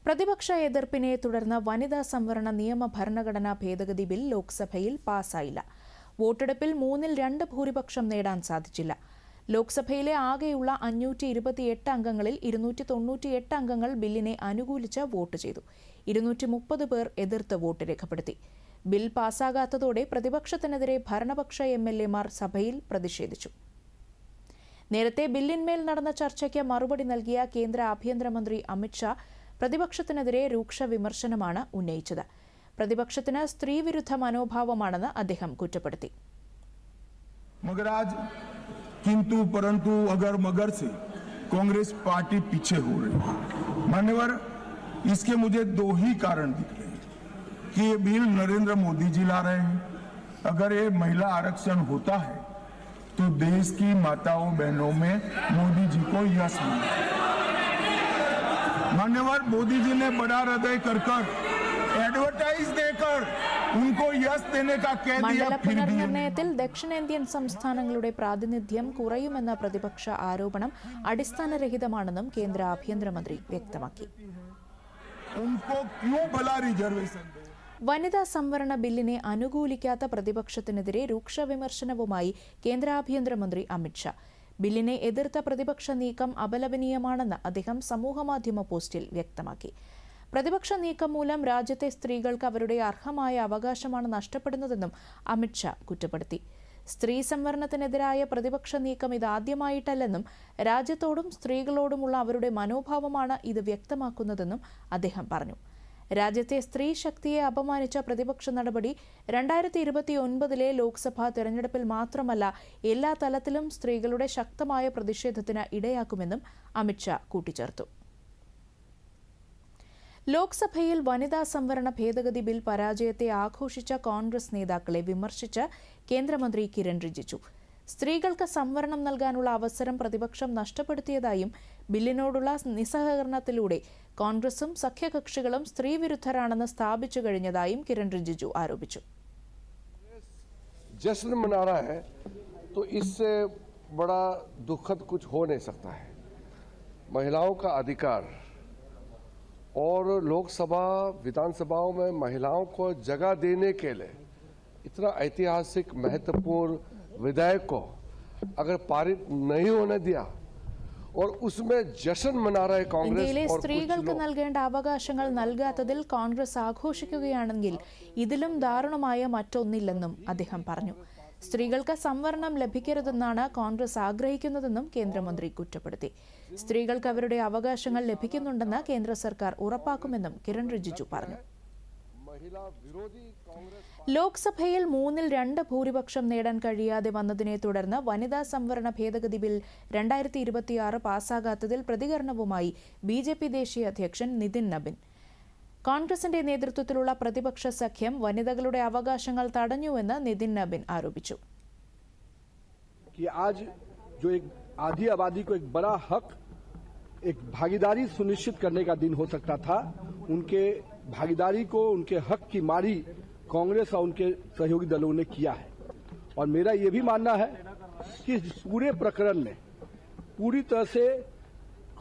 പ്രതിപക്ഷ എതിർപ്പിനെ തുടർന്ന് വനിതാ സംവരണ നിയമ ഭരണഘടനാ ഭേദഗതി ബിൽ ലോക്സഭയിൽ പാസായില്ല. വോട്ടെടുപ്പിൽ 2/3 ഭൂരിപക്ഷം നേടാൻ സാധിച്ചില്ല. ലോക്സഭയിലെ ആകെയുള്ള 528 അംഗങ്ങളിൽ 298 അംഗങ്ങൾ ബില്ലിനെ അനുകൂലിച്ച് വോട്ട് ചെയ്തു. 230 പേർ എതിർത്ത് വോട്ട് രേഖപ്പെടുത്തി. ബിൽ പാസാകാത്തതോടെ പ്രതിപക്ഷത്തിനെതിരെ ഭരണപക്ഷ എംഎൽഎമാർ സഭയിൽ പ്രതിഷേധിച്ചു. നേരത്തെ ബില്ലിന്മേൽ നടന്ന ചർച്ചയ്ക്ക് മറുപടി നൽകിയ കേന്ദ്ര ആഭ്യന്തരമന്ത്രി അമിത് ഷാ പ്രതിപക്ഷത്തിനെതിരെ രൂക്ഷ വിമർശനമാണ് ഉന്നയിച്ചത്. പ്രതിപക്ഷത്തിന് സ്ത്രീവിരുദ്ധ മനോഭാവമാണെന്ന് അദ്ദേഹം കുറ്റപ്പെടുത്തി. मगर आज किंतु परंतु अगर मगर से कांग्रेस पार्टी पीछे हो रही है। मान्यवर, इसके मुझे 2 ही कारण दिख रहे हैं कि ये बिल नरेंद्र मोदी जी ला रहे हैं। अगर ये महिला आरक्षण होता है तो देश की माताओं बहनों में मोदी जी को यश मिलेगा। मान्यवर, मोदी जी ने बड़ा हृदय कर एडवर्टाइज देकर उनको यश देने का कह दिया। പുനർനിർണയത്തിൽ ദക്ഷിണേന്ത്യൻ സംസ്ഥാനങ്ങളുടെ പ്രാതിനിധ്യം കുറയുമെന്ന പ്രതിപക്ഷ ആരോപണം അടിസ്ഥാനരഹിതമാണെന്നും കേന്ദ്ര ആഭ്യന്തരമന്ത്രി വ്യക്തമാക്കി. വനിതാ സംവരണ ബില്ലിനെ അനുകൂലിക്കാത്ത പ്രതിപക്ഷത്തിനെതിരെ രൂക്ഷ വിമർശനവുമായി കേന്ദ്ര ആഭ്യന്തരമന്ത്രി അമിത് ഷാ. ബില്ലിനെ എതിർത്ത പ്രതിപക്ഷ നീക്കം അപലപനീയമാണെന്ന് അദ്ദേഹം സമൂഹമാധ്യമ പോസ്റ്റിൽ വ്യക്തമാക്കി. പ്രതിപക്ഷ നീക്കം മൂലം രാജ്യത്തെ സ്ത്രീകൾക്ക് അവരുടെ അർഹമായ അവകാശമാണ് നഷ്ടപ്പെടുന്നതെന്നും അമിത് ഷാ കുറ്റപ്പെടുത്തി. സ്ത്രീ സംവരണത്തിനെതിരായ പ്രതിപക്ഷ നീക്കം ഇതാദ്യമായിട്ടല്ലെന്നും രാജ്യത്തോടും സ്ത്രീകളോടുമുള്ള അവരുടെ മനോഭാവമാണ് ഇത് വ്യക്തമാക്കുന്നതെന്നും അദ്ദേഹം പറഞ്ഞു. രാജ്യത്തെ സ്ത്രീ ശക്തിയെ അപമാനിച്ച പ്രതിപക്ഷ നടപടി 2029 ലോക്സഭാ തെരഞ്ഞെടുപ്പിൽ മാത്രമല്ല എല്ലാ തലത്തിലും സ്ത്രീകളുടെ ശക്തമായ പ്രതിഷേധത്തിന് ഇടയാക്കുമെന്നും അമിത് ഷാ കൂട്ടിച്ചേർത്തു. ലോക്സഭയിൽ വനിതാ സംവരണ ഭേദഗതി ബിൽ പരാജയത്തെ ആഘോഷിച്ച കോൺഗ്രസ് നേതാക്കളെ വിമർശിച്ച് കേന്ദ്രമന്ത്രി കിരൺ റിജിജു. സ്ത്രീകൾക്ക് സംവരണം നൽകാനുള്ള അവസരം പ്രതിപക്ഷം നഷ്ടപ്പെടുത്തിയതായും ബില്ലിനോടുള്ള നിസ്സഹകരണത്തിലൂടെ കോൺഗ്രസും സഖ്യകക്ഷികളും സ്ത്രീവിരുദ്ധരാണെന്ന് സ്ഥാപിച്ചു കഴിഞ്ഞതായും കിരൺ റിജിജു ആരോപിച്ചു. जश्न मना रहा है तो इससे बड़ा दुखद कुछ हो नहीं सकता है। महिलाओं का अधिकार और लोकसभा विधानसभाओं में महिलाओं को जगह देने के लिए इतना ऐतिहासिक महत्वपूर्ण विधेयक को अगर पारित नहीं होने दिया और उसमें जश्न मना रहे कांग्रेस ഇന്ത്യയിലെ സ്ത്രീകൾക്ക് നൽകേണ്ട അവകാശങ്ങൾ നൽകാത്തതിൽ കോൺഗ്രസ് ആഘോഷിക്കുകയാണെങ്കിൽ ഇതിലും ദാരുണമായ മറ്റൊന്നില്ലെന്നും അദ്ദേഹം പറഞ്ഞു. സ്ത്രീകൾക്ക് സംവരണം ലഭിക്കരുതെന്നാണ് കോൺഗ്രസ് ആഗ്രഹിക്കുന്നതെന്നും കേന്ദ്രമന്ത്രി കുറ്റപ്പെടുത്തി. സ്ത്രീകൾക്ക് അവരുടെ അവകാശങ്ങൾ ലഭിക്കുന്നുണ്ടെന്ന് കേന്ദ്ര സർക്കാർ ഉറപ്പാക്കുമെന്നും കിരൺ റിജിജു പറഞ്ഞു. ലോക്സഭയിൽ 2/3 ഭൂരിപക്ഷം നേടാൻ കഴിയാതെ വന്നതിനെ തുടർന്ന് വനിതാ സംവരണ ഭേദഗതി ബിൽ 2026 പാസാകാത്തതിൽ പ്രതികരണവുമായി ബിജെപി ദേശീയ അധ്യക്ഷൻ നിതിൻ നബിൻ. കോൺഗ്രസിന്റെ നേതൃത്വത്തിലുള്ള പ്രതിപക്ഷ സഖ്യം വനിതകളുടെ അവകാശങ്ങൾ തടഞ്ഞുവെന്ന് നിതിൻ നബിൻ ആരോപിച്ചു. आधी आबादी को एक बड़ा हक, एक भागीदारी सुनिश्चित करने का दिन हो सकता था। उनके भागीदारी को, उनके हक की मारी कांग्रेस और उनके सहयोगी दलों ने किया है। और मेरा ये भी मानना है कि इस पूरे प्रकरण में पूरी तरह से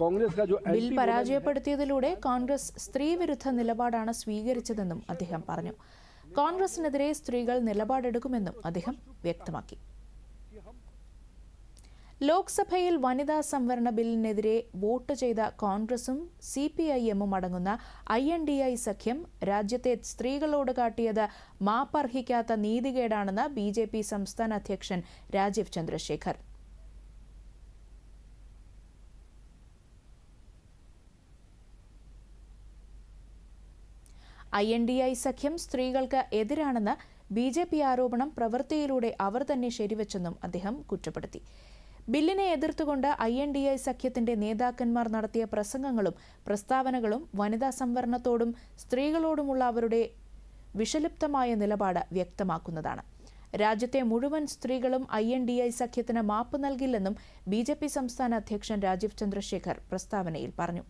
कांग्रेस का जो ബിൽ പരാജയപ്പെടുത്തിയതിലൂടെ കോൺഗ്രസ് സ്ത്രീവിരുദ്ധ നിലപാടാണ് സ്വീകരിച്ചതെന്നും അദ്ദേഹം പറഞ്ഞു. കോൺഗ്രസിനെതിരെ സ്ത്രീകൾ നിലപാടെടുക്കുമെന്നും അദ്ദേഹം വ്യക്തമാക്കി. ലോക്സഭയിൽ വനിതാ സംവരണ ബില്ലിനെതിരെ വോട്ട് ചെയ്ത കോൺഗ്രസും CPIM-ഉം അടങ്ങുന്ന INDI സഖ്യം രാജ്യത്തെ സ്ത്രീകളോട് കാട്ടിയത് മാപ്പർഹിക്കാത്ത നീതികേടാണെന്ന് BJP സംസ്ഥാന അധ്യക്ഷൻ രാജീവ് ചന്ദ്രശേഖർ. INDI സഖ്യം സ്ത്രീകൾക്ക് എതിരാണെന്ന് BJP ആരോപണം പ്രവൃത്തിയിലൂടെ അവർ തന്നെ ശരിവെച്ചെന്നും അദ്ദേഹം കുറ്റപ്പെടുത്തി. ബില്ലിനെ എതിർത്തുകൊണ്ട് INDI സഖ്യത്തിന്റെ നേതാക്കന്മാർ നടത്തിയ പ്രസംഗങ്ങളും പ്രസ്താവനകളും വനിതാ സംവരണത്തോടും സ്ത്രീകളോടുമുള്ള അവരുടെ വിഷലിപ്തമായ നിലപാട് വ്യക്തമാക്കുന്നതാണ്. രാജ്യത്തെ മുഴുവൻ സ്ത്രീകളും INDI സഖ്യത്തിന് മാപ്പ് നൽകില്ലെന്നും BJP സംസ്ഥാന അധ്യക്ഷൻ രാജീവ് ചന്ദ്രശേഖർ പ്രസ്താവനയിൽ പറഞ്ഞു.